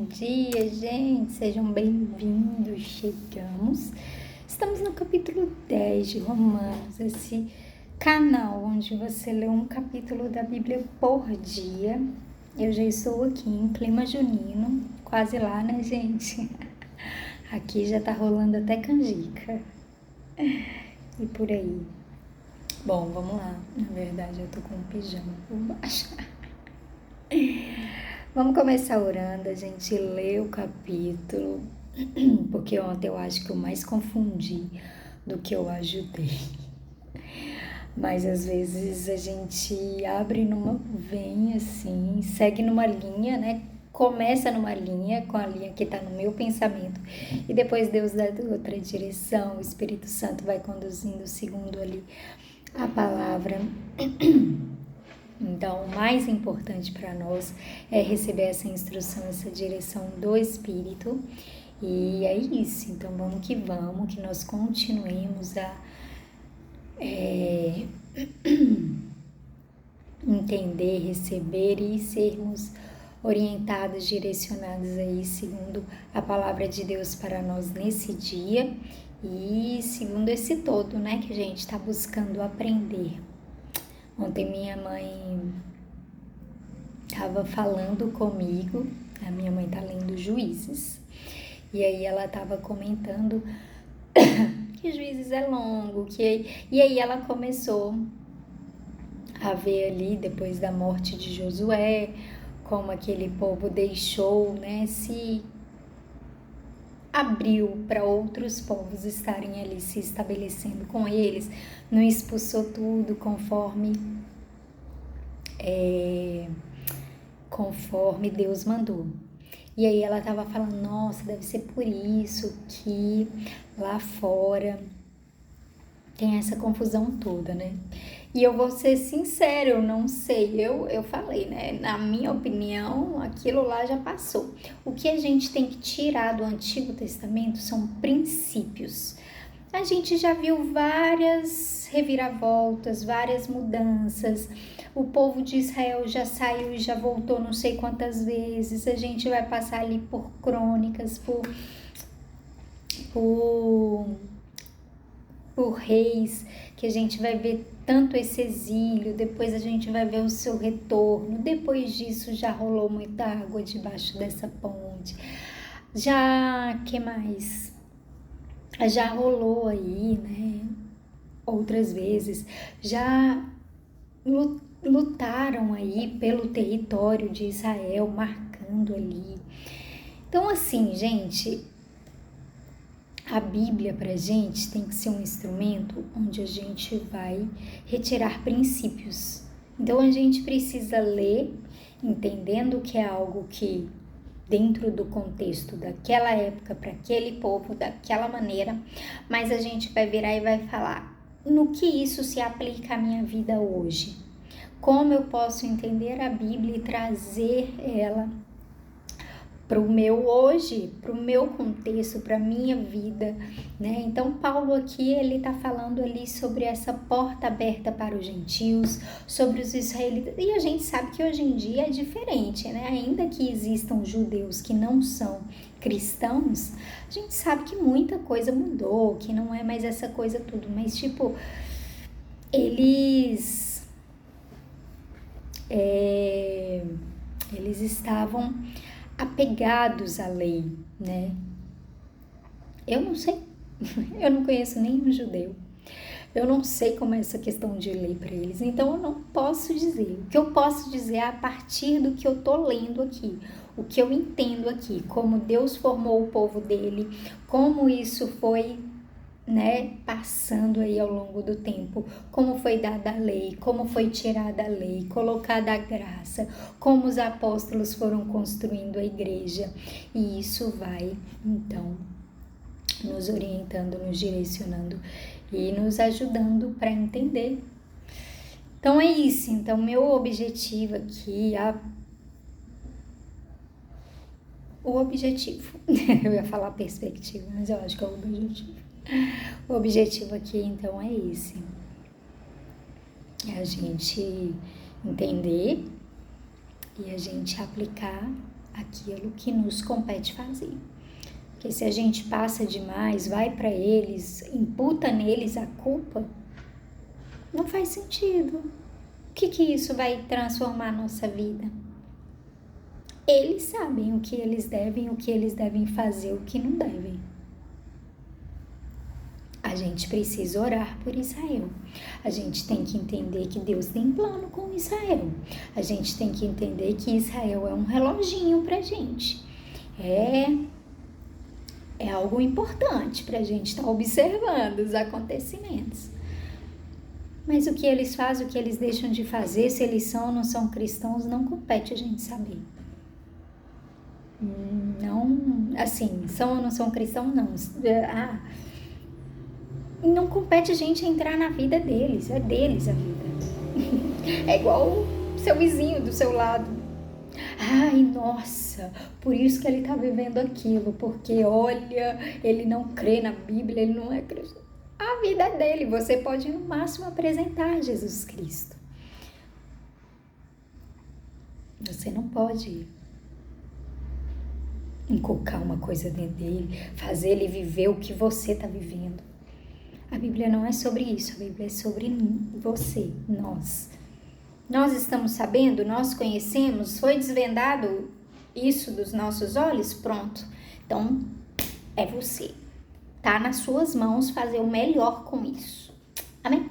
dia, gente, sejam bem-vindos. Estamos no capítulo 10 de Romanos, esse canal onde você lê um capítulo da Bíblia por dia. Eu já estou aqui em clima junino, quase lá, né, gente? Aqui já tá rolando até canjica e por aí. Bom, vamos lá. Na verdade, eu tô com um pijama por baixo. Vamos começar orando, a gente lê o capítulo, porque ontem eu acho que eu mais confundi do que eu ajudei. Mas às vezes a gente vem assim, segue numa linha, né? Começa numa linha, com a linha que está no meu pensamento, e depois Deus dá outra direção, o Espírito Santo vai conduzindo segundo ali a palavra. Então, o mais importante para nós é receber essa instrução, essa direção do Espírito. E é isso. Então, vamos, que nós continuemos a entender, receber e sermos orientados, direcionados aí segundo a palavra de Deus para nós nesse dia e segundo esse todo, né, que a gente está buscando aprender. Ontem minha mãe estava falando comigo, a minha mãe está lendo Juízes, e aí ela estava comentando que Juízes é longo, e aí ela começou a ver ali, depois da morte de Josué, como aquele povo deixou, né, se abriu para outros povos estarem ali se estabelecendo com eles, não expulsou tudo conforme Deus mandou. E aí ela estava falando, nossa, deve ser por isso que lá fora tem essa confusão toda, né? E eu vou ser sincera, eu não sei, eu falei, né? Na minha opinião, aquilo lá já passou. O que a gente tem que tirar do Antigo Testamento são princípios. A gente já viu várias reviravoltas, várias mudanças. O povo de Israel já saiu e já voltou não sei quantas vezes. A gente vai passar ali por crônicas, por reis, que a gente vai ver tanto esse exílio, depois a gente vai ver o seu retorno, depois disso já rolou muita água debaixo dessa ponte. Que mais? Já rolou aí, né, outras vezes, já lutaram aí pelo território de Israel, marcando ali. Então, assim, gente, a Bíblia pra gente tem que ser um instrumento onde a gente vai retirar princípios. Então, a gente precisa ler, entendendo que é algo que dentro do contexto daquela época, para aquele povo, daquela maneira, mas a gente vai virar e vai falar no que isso se aplica à minha vida hoje. Como eu posso entender a Bíblia e trazer ela para o meu hoje, para o meu contexto, para a minha vida, né? Então, Paulo aqui, ele está falando ali sobre essa porta aberta para os gentios, sobre os israelitas, e a gente sabe que hoje em dia é diferente, né? Ainda que existam judeus que não são cristãos, a gente sabe que muita coisa mudou, que não é mais essa coisa tudo, mas tipo, eles estavam apegados à lei, né? Eu não sei, eu não conheço nenhum judeu, eu não sei como é essa questão de lei para eles, então eu não posso dizer. O que eu posso dizer é a partir do que eu tô lendo aqui, o que eu entendo aqui, como Deus formou o povo dele, como isso foi, né, passando aí ao longo do tempo, como foi dada a lei, como foi tirada a lei, colocada a graça, como os apóstolos foram construindo a igreja, e isso vai, então, nos orientando, nos direcionando e nos ajudando para entender. Então é isso, então meu objetivo aqui, o objetivo, eu ia falar perspectiva, mas eu acho que é o objetivo. O objetivo aqui, então, é esse. É a gente entender e a gente aplicar aquilo que nos compete fazer. Porque se a gente passa demais, vai para eles, imputa neles a culpa, não faz sentido. O que isso vai transformar a nossa vida? Eles sabem o que eles devem fazer, o que não devem. A gente precisa orar por Israel. A gente tem que entender que Deus tem plano com Israel. A gente tem que entender que Israel é um reloginho pra gente. É algo importante pra gente estar observando os acontecimentos. Mas o que eles fazem, o que eles deixam de fazer, se eles são ou não são cristãos, não compete a gente saber. Não, assim, são ou não são cristãos, não. Não compete a gente entrar na vida deles, é deles a vida. É igual o seu vizinho do seu lado. Ai, nossa, por isso que ele tá vivendo aquilo, porque olha, ele não crê na Bíblia, ele não é cristão. A vida é dele, você pode no máximo apresentar Jesus Cristo. Você não pode inculcar uma coisa dentro dele, fazer ele viver o que você está vivendo. A Bíblia não é sobre isso, a Bíblia é sobre você, nós. Nós estamos sabendo, nós conhecemos, foi desvendado isso dos nossos olhos? Pronto. Então, é você. Tá nas suas mãos fazer o melhor com isso. Amém?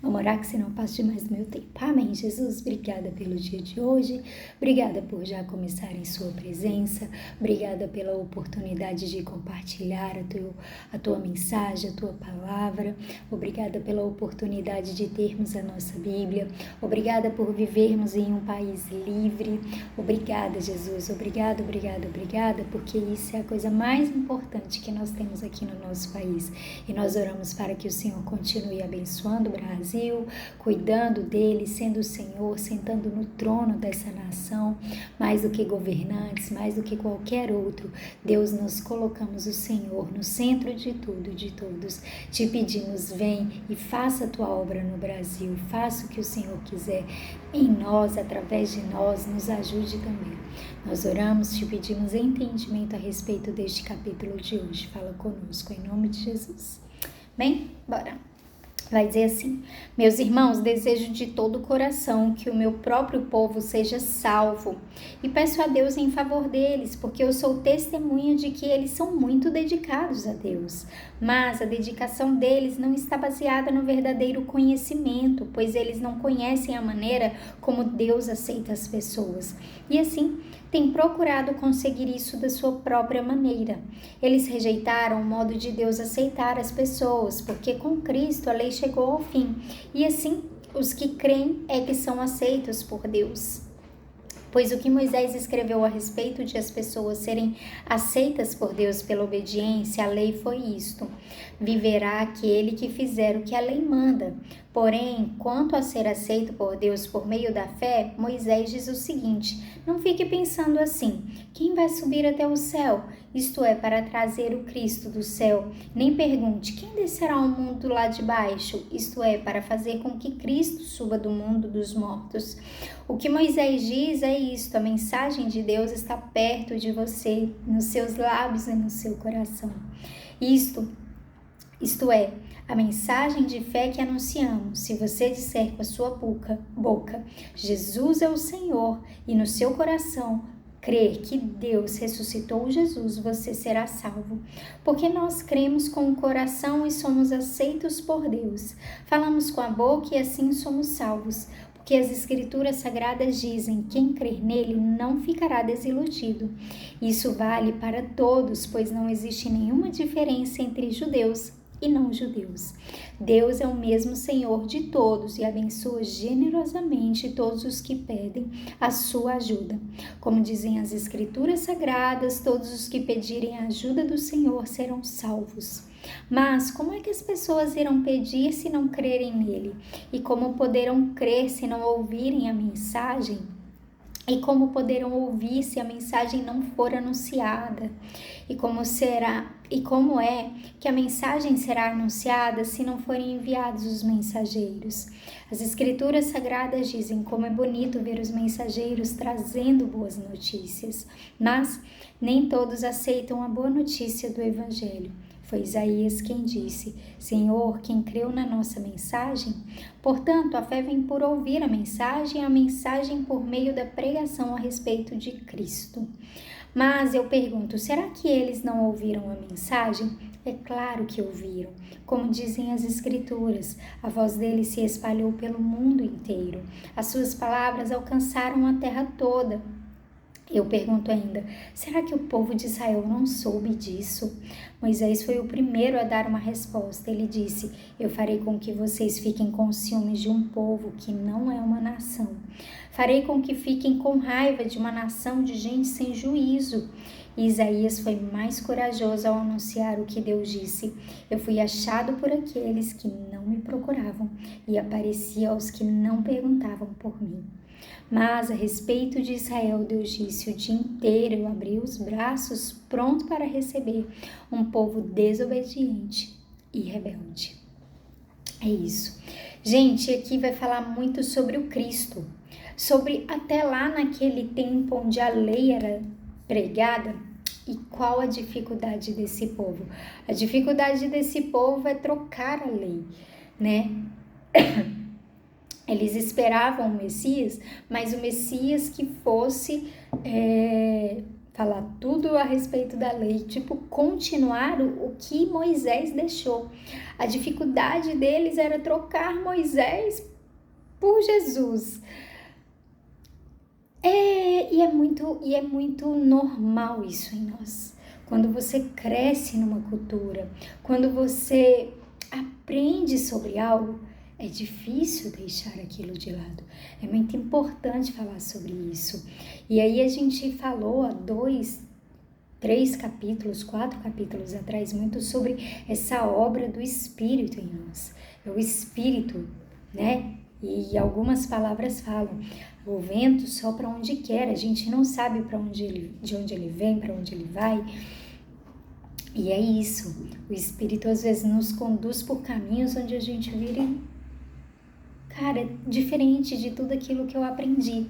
Vamos orar que senão eu passo demais do meu tempo. Amém, Jesus. Obrigada pelo dia de hoje. Obrigada por já começar em sua presença. Obrigada pela oportunidade de compartilhar a tua mensagem, a tua palavra. Obrigada pela oportunidade de termos a nossa Bíblia. Obrigada por vivermos em um país livre. Obrigada, Jesus. Obrigada, porque isso é a coisa mais importante que nós temos aqui no nosso país. E nós oramos para que o Senhor continue abençoando o Brasil, cuidando dele, sendo o Senhor, sentando no trono dessa nação, mais do que governantes, mais do que qualquer outro. Deus, nós colocamos o Senhor no centro de tudo e de todos. Te pedimos, vem e faça a tua obra no Brasil, faça o que o Senhor quiser em nós, através de nós, nos ajude também. Nós oramos, te pedimos entendimento a respeito deste capítulo de hoje. Fala conosco, em nome de Jesus. Bem, bora. Vai dizer assim: meus irmãos, desejo de todo o coração que o meu próprio povo seja salvo e peço a Deus em favor deles, porque eu sou testemunha de que eles são muito dedicados a Deus. Mas a dedicação deles não está baseada no verdadeiro conhecimento, pois eles não conhecem a maneira como Deus aceita as pessoas. E assim, têm procurado conseguir isso da sua própria maneira. Eles rejeitaram o modo de Deus aceitar as pessoas, porque com Cristo a lei chegou ao fim, e assim os que creem é que são aceitos por Deus. Pois o que Moisés escreveu a respeito de as pessoas serem aceitas por Deus pela obediência à lei foi isto: viverá aquele que fizer o que a lei manda. Porém, quanto a ser aceito por Deus por meio da fé, Moisés diz o seguinte: não fique pensando assim, quem vai subir até o céu? Isto é, para trazer o Cristo do céu. Nem pergunte, quem descerá ao mundo lá de baixo? Isto é, para fazer com que Cristo suba do mundo dos mortos. O que Moisés diz é isto: a mensagem de Deus está perto de você, nos seus lábios e no seu coração. Isto é, a mensagem de fé que anunciamos. Se você disser com a sua boca, Jesus é o Senhor, e no seu coração crer que Deus ressuscitou Jesus, você será salvo. Porque nós cremos com o coração e somos aceitos por Deus. Falamos com a boca e assim somos salvos. Porque as Escrituras Sagradas dizem: quem crer nele não ficará desiludido. Isso vale para todos, pois não existe nenhuma diferença entre judeus e não judeus. Deus é o mesmo Senhor de todos e abençoa generosamente todos os que pedem a sua ajuda. Como dizem as Escrituras Sagradas, todos os que pedirem a ajuda do Senhor serão salvos. Mas como é que as pessoas irão pedir se não crerem nele? E como poderão crer se não ouvirem a mensagem? E como poderão ouvir se a mensagem não for anunciada? E como é que a mensagem será anunciada se não forem enviados os mensageiros? As escrituras sagradas dizem como é bonito ver os mensageiros trazendo boas notícias, mas nem todos aceitam a boa notícia do evangelho. Foi Isaías quem disse: Senhor, quem creu na nossa mensagem? Portanto, a fé vem por ouvir a mensagem por meio da pregação a respeito de Cristo. Mas eu pergunto, será que eles não ouviram a mensagem? É claro que ouviram. Como dizem as Escrituras, a voz dele se espalhou pelo mundo inteiro. As suas palavras alcançaram a terra toda. Eu pergunto ainda, será que o povo de Israel não soube disso? Moisés foi o primeiro a dar uma resposta. Ele disse: Eu farei com que vocês fiquem com ciúmes de um povo que não é uma nação. Farei com que fiquem com raiva de uma nação de gente sem juízo. E Isaías foi mais corajoso ao anunciar o que Deus disse: Eu fui achado por aqueles que não me procuravam e apareci aos que não perguntavam por mim. Mas a respeito de Israel, Deus disse: o dia inteiro eu abri os braços pronto para receber um povo desobediente e rebelde. É isso. Gente, aqui vai falar muito sobre o Cristo, sobre até lá naquele tempo onde a lei era pregada e qual a dificuldade desse povo. A dificuldade desse povo é trocar a lei, né? Eles esperavam o Messias, mas o Messias que fosse falar tudo a respeito da lei, tipo, continuar o que Moisés deixou. A dificuldade deles era trocar Moisés por Jesus. E é muito normal isso em nós. Quando você cresce numa cultura, quando você aprende sobre algo, é difícil deixar aquilo de lado. É muito importante falar sobre isso. E aí a gente falou há 4 capítulos atrás, muito sobre essa obra do Espírito em nós. É o Espírito, né? E algumas palavras falam: o vento sopra onde quer, a gente não sabe de onde ele vem, para onde ele vai. E é isso. O Espírito às vezes nos conduz por caminhos onde a gente vira, cara, diferente de tudo aquilo que eu aprendi.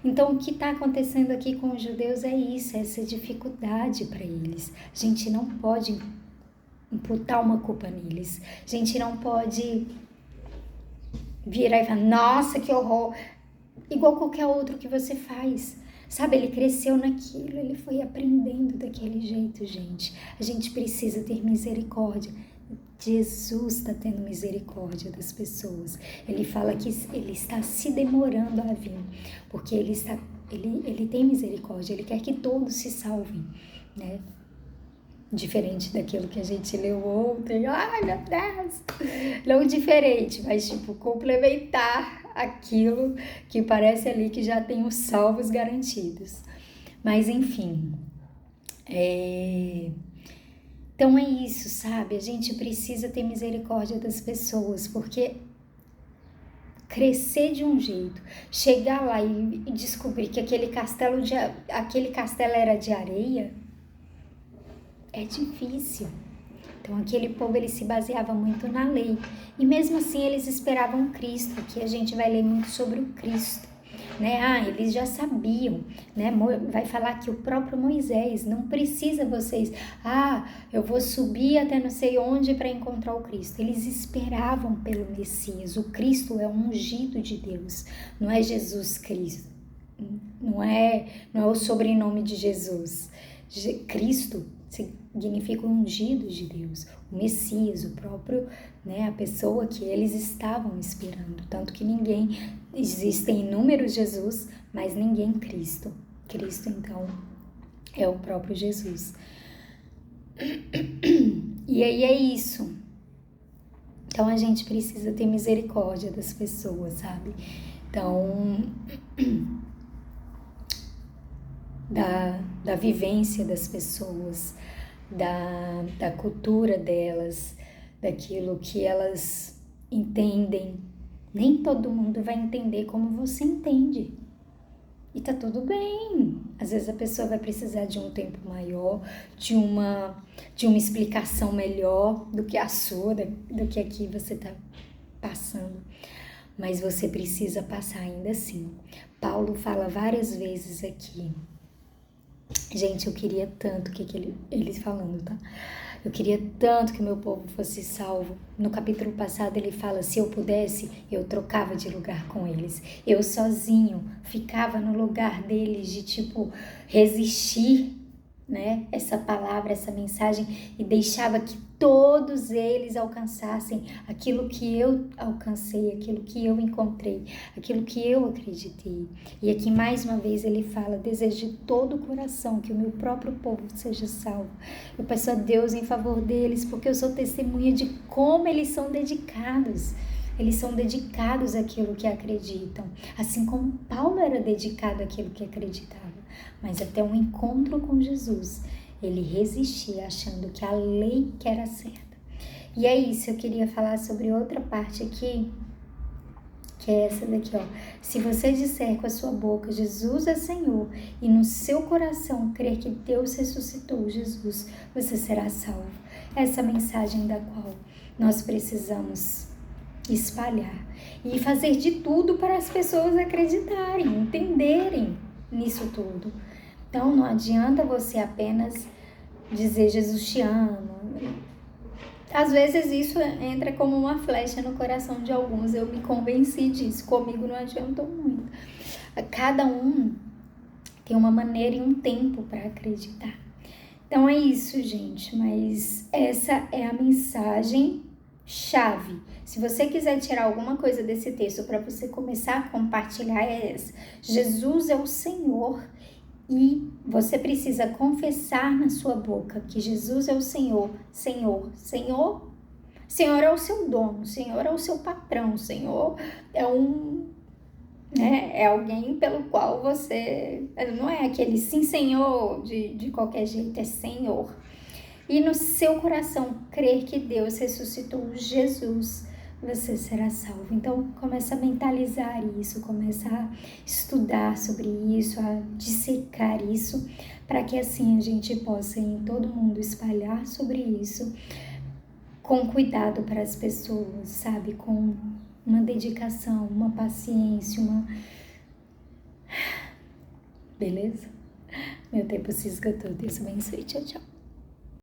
Então, o que está acontecendo aqui com os judeus é isso, essa dificuldade para eles. A gente não pode imputar uma culpa neles. A gente não pode virar e falar: nossa, que horror. Igual qualquer outro que você faz. Sabe, ele cresceu naquilo, ele foi aprendendo daquele jeito, gente. A gente precisa ter misericórdia. Jesus está tendo misericórdia das pessoas. Ele fala que ele está se demorando a vir, porque ele tem misericórdia, ele quer que todos se salvem, né? Diferente daquilo que a gente leu ontem. Ai, meu Deus! Não diferente, mas tipo, complementar aquilo que parece ali que já tem os salvos garantidos. Mas enfim, então é isso, sabe? A gente precisa ter misericórdia das pessoas, porque crescer de um jeito, chegar lá e descobrir que aquele castelo era de areia, é difícil. Então aquele povo, ele se baseava muito na lei, e mesmo assim eles esperavam Cristo. Aqui a gente vai ler muito sobre o Cristo, né? Eles já sabiam, né? Vai falar que o próprio Moisés: não precisa vocês, eu vou subir até não sei onde para encontrar o Cristo. Eles esperavam pelo Messias. O Cristo é o ungido de Deus, não é Jesus Cristo, não é o sobrenome de Jesus. Cristo significa o ungido de Deus, o Messias, o próprio, né, a pessoa que eles estavam esperando. Tanto que existem inúmeros Jesus, mas ninguém Cristo. Cristo, então, é o próprio Jesus. E aí é isso. Então a gente precisa ter misericórdia das pessoas, sabe? Então, da vivência das pessoas, da cultura delas, daquilo que elas entendem. Nem todo mundo vai entender como você entende. E tá tudo bem. Às vezes a pessoa vai precisar de um tempo maior, de uma explicação melhor do que a sua, do que aqui você tá passando. Mas você precisa passar ainda assim. Paulo fala várias vezes aqui. Gente, eu queria tanto que ele falando, tá? Eu queria tanto que meu povo fosse salvo. No capítulo passado ele fala, se eu pudesse, eu trocava de lugar com eles. Eu sozinho ficava no lugar deles de tipo resistir, né? Essa palavra, essa mensagem e deixava que todos eles alcançassem aquilo que eu alcancei, aquilo que eu encontrei, aquilo que eu acreditei. E aqui mais uma vez ele fala, desejo de todo o coração que o meu próprio povo seja salvo. Eu peço a Deus em favor deles, porque eu sou testemunha de como eles são dedicados. Eles são dedicados àquilo que acreditam, assim como Paulo era dedicado àquilo que acreditava. Mas até um encontro com Jesus, ele resistia achando que a lei que era certa. E é isso, eu queria falar sobre outra parte aqui, que é essa daqui, ó. Se você disser com a sua boca, Jesus é Senhor, e no seu coração crer que Deus ressuscitou Jesus, você será salvo. Essa mensagem da qual nós precisamos espalhar e fazer de tudo para as pessoas acreditarem, entenderem nisso tudo. Então não adianta você apenas dizer Jesus te ama. Às vezes isso entra como uma flecha no coração de alguns, eu me convenci disso, comigo não adiantou muito. Cada um tem uma maneira e um tempo para acreditar. Então é isso, gente, mas essa é a mensagem chave. Se você quiser tirar alguma coisa desse texto para você começar a compartilhar, é essa. Jesus é o Senhor e você precisa confessar na sua boca que Jesus é o Senhor. Senhor é o seu dono, Senhor é o seu patrão, Senhor é é alguém pelo qual você, não é aquele sim Senhor de qualquer jeito, é Senhor. E no seu coração crer que Deus ressuscitou Jesus, você será salvo. Então começa a mentalizar isso, começa a estudar sobre isso, a dissecar isso, para que assim a gente possa em todo mundo espalhar sobre isso, com cuidado para as pessoas, sabe? Com uma dedicação, uma paciência, Beleza? Meu tempo se esgotou. Deus abençoe. Tchau, tchau.